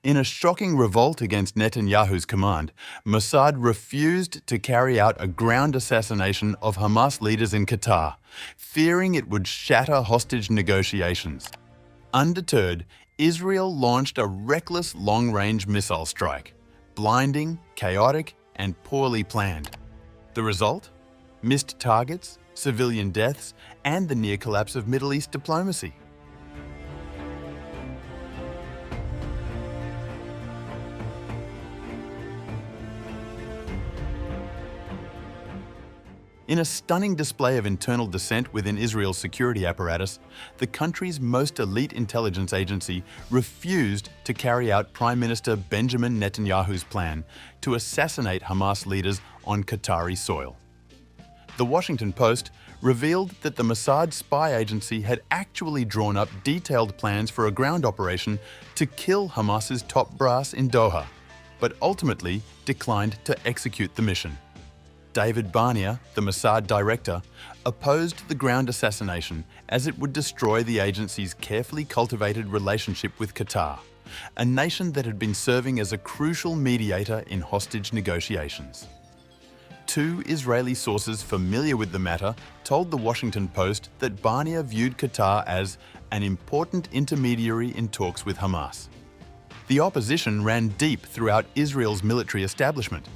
In a shocking revolt against Netanyahu's command, Mossad refused to carry out a ground assassination of Hamas leaders in Qatar, fearing it would shatter hostage negotiations. Undeterred, Israel launched a reckless long-range missile strike, blinding, chaotic, and poorly planned. The result? Missed targets, civilian deaths, and the near collapse of Middle East diplomacy. In a stunning display of internal dissent within Israel's security apparatus, the country's most elite intelligence agency refused to carry out Prime Minister Benjamin Netanyahu's plan to assassinate Hamas leaders on Qatari soil. The Washington Post revealed that the Mossad spy agency had actually drawn up detailed plans for a ground operation to kill Hamas's top brass in Doha, but ultimately declined to execute the mission. David Barnea, the Mossad director, opposed the ground assassination as it would destroy the agency's carefully cultivated relationship with Qatar, a nation that had been serving as a crucial mediator in hostage negotiations. Two Israeli sources familiar with the matter told the Washington Post that Barnea viewed Qatar as an important intermediary in talks with Hamas. The opposition ran deep throughout Israel's military establishment.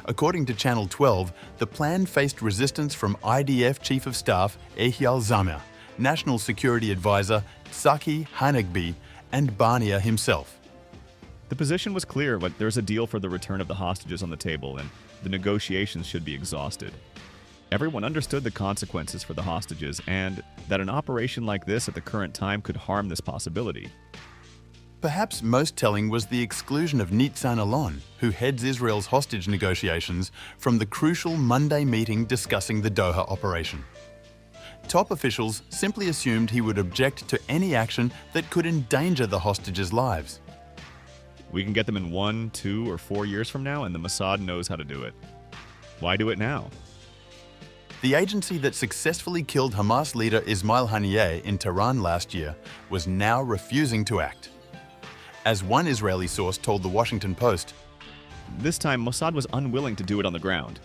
According to Channel 12, the plan faced resistance from IDF Chief of Staff Ehiel Zamer, National Security Advisor Tsaki Hanegbi, and Barnea himself. The position was clear, but there's a deal for the return of the hostages on the table, and the negotiations should be exhausted. Everyone understood the consequences for the hostages, and that an operation like this at the current time could harm this possibility. Perhaps most telling was the exclusion of Nitzan Alon, who heads Israel's hostage negotiations, from the crucial Monday meeting discussing the Doha operation. Top officials simply assumed he would object to any action that could endanger the hostages' lives. We can get them in 1, 2, or 4 years from now, and the Mossad knows how to do it. Why do it now? The agency that successfully killed Hamas leader Ismail Haniyeh in Tehran last year was now refusing to act. As one Israeli source told the Washington Post, this time Mossad was unwilling to do it on the ground.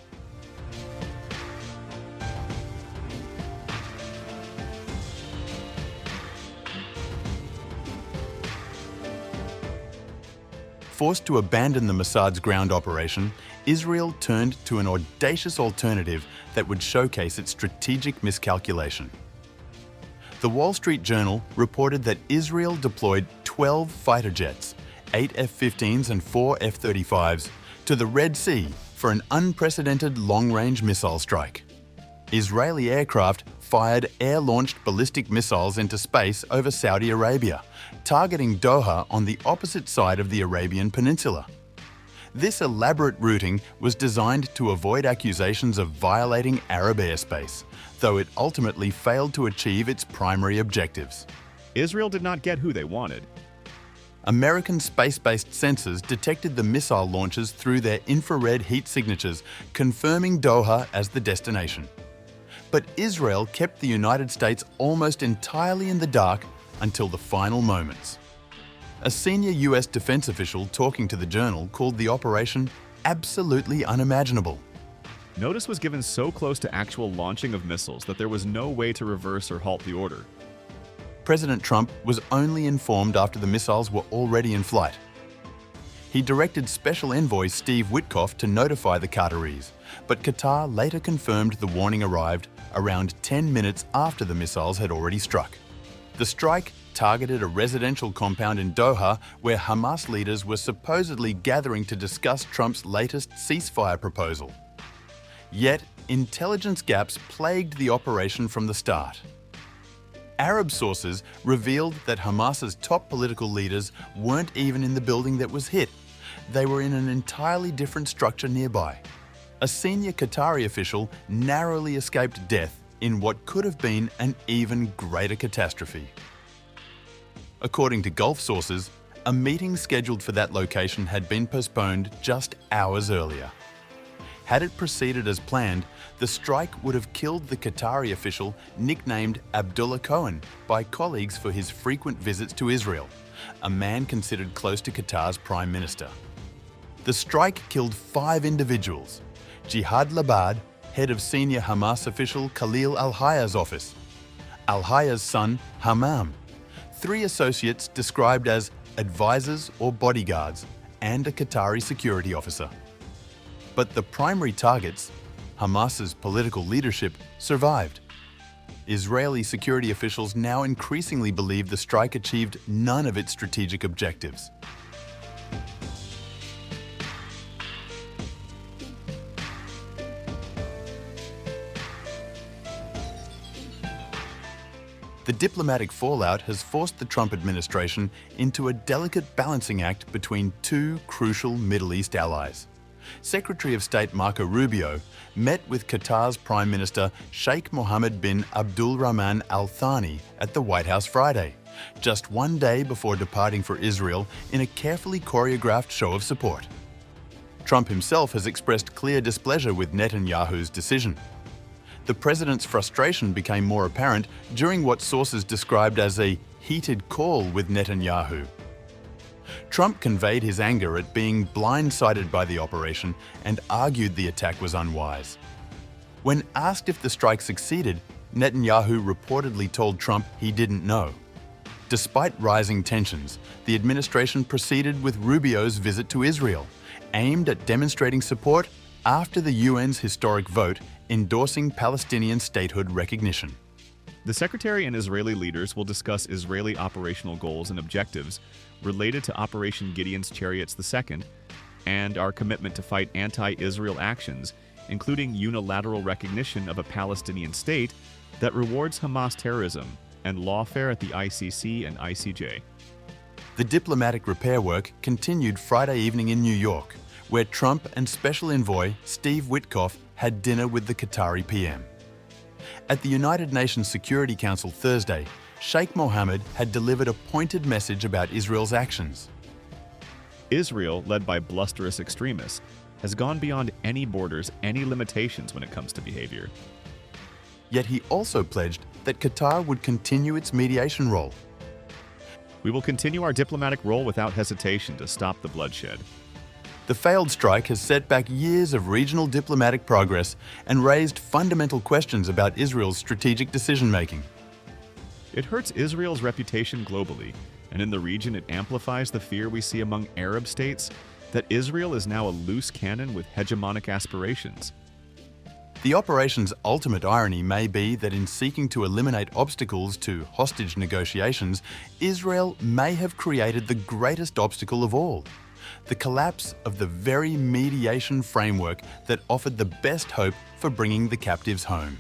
Forced to abandon the Mossad's ground operation, Israel turned to an audacious alternative that would showcase its strategic miscalculation. The Wall Street Journal reported that Israel deployed 12 fighter jets, 8 F-15s and 4 F-35s, to the Red Sea for an unprecedented long-range missile strike. Israeli aircraft fired air-launched ballistic missiles into space over Saudi Arabia, targeting Doha on the opposite side of the Arabian Peninsula. This elaborate routing was designed to avoid accusations of violating Arab airspace, though it ultimately failed to achieve its primary objectives. Israel did not get who they wanted. American space-based sensors detected the missile launches through their infrared heat signatures, confirming Doha as the destination. But Israel kept the United States almost entirely in the dark until the final moments. A senior US defense official talking to the Journal called the operation absolutely unimaginable. Notice was given so close to actual launching of missiles that there was no way to reverse or halt the order. President Trump was only informed after the missiles were already in flight. He directed Special Envoy Steve Witkoff to notify the Qataris, but Qatar later confirmed the warning arrived around 10 minutes after the missiles had already struck. The strike targeted a residential compound in Doha where Hamas leaders were supposedly gathering to discuss Trump's latest ceasefire proposal. Yet, intelligence gaps plagued the operation from the start. Arab sources revealed that Hamas's top political leaders weren't even in the building that was hit. They were in an entirely different structure nearby. A senior Qatari official narrowly escaped death in what could have been an even greater catastrophe. According to Gulf sources, a meeting scheduled for that location had been postponed just hours earlier. Had it proceeded as planned, the strike would have killed the Qatari official nicknamed Abdullah Cohen by colleagues for his frequent visits to Israel, a man considered close to Qatar's prime minister. The strike killed 5 individuals: Jihad Labad, head of senior Hamas official Khalil al-Hayya's office; al-Hayya's son Hammam; 3 associates described as advisors or bodyguards, and a Qatari security officer. But the primary targets, Hamas's political leadership, survived. Israeli security officials now increasingly believe the strike achieved none of its strategic objectives. The diplomatic fallout has forced the Trump administration into a delicate balancing act between 2 crucial Middle East allies. Secretary of State Marco Rubio met with Qatar's Prime Minister Sheikh Mohammed bin Abdul Rahman Al Thani at the White House Friday, just 1 day before departing for Israel in a carefully choreographed show of support. Trump himself has expressed clear displeasure with Netanyahu's decision. The president's frustration became more apparent during what sources described as a heated call with Netanyahu. Trump conveyed his anger at being blindsided by the operation and argued the attack was unwise. When asked if the strike succeeded, Netanyahu reportedly told Trump he didn't know. Despite rising tensions, the administration proceeded with Rubio's visit to Israel, aimed at demonstrating support after the UN's historic vote endorsing Palestinian statehood recognition. The Secretary and Israeli leaders will discuss Israeli operational goals and objectives related to Operation Gideon's Chariots II and our commitment to fight anti-Israel actions, including unilateral recognition of a Palestinian state that rewards Hamas terrorism and lawfare at the ICC and ICJ. The diplomatic repair work continued Friday evening in New York, where Trump and Special Envoy Steve Witkoff had dinner with the Qatari PM. At the United Nations Security Council Thursday, Sheikh Mohammed had delivered a pointed message about Israel's actions. Israel, led by blusterous extremists, has gone beyond any borders, any limitations when it comes to behavior. Yet he also pledged that Qatar would continue its mediation role. We will continue our diplomatic role without hesitation to stop the bloodshed. The failed strike has set back years of regional diplomatic progress and raised fundamental questions about Israel's strategic decision-making. It hurts Israel's reputation globally, and in the region it amplifies the fear we see among Arab states that Israel is now a loose cannon with hegemonic aspirations. The operation's ultimate irony may be that in seeking to eliminate obstacles to hostage negotiations, Israel may have created the greatest obstacle of all: the collapse of the very mediation framework that offered the best hope for bringing the captives home.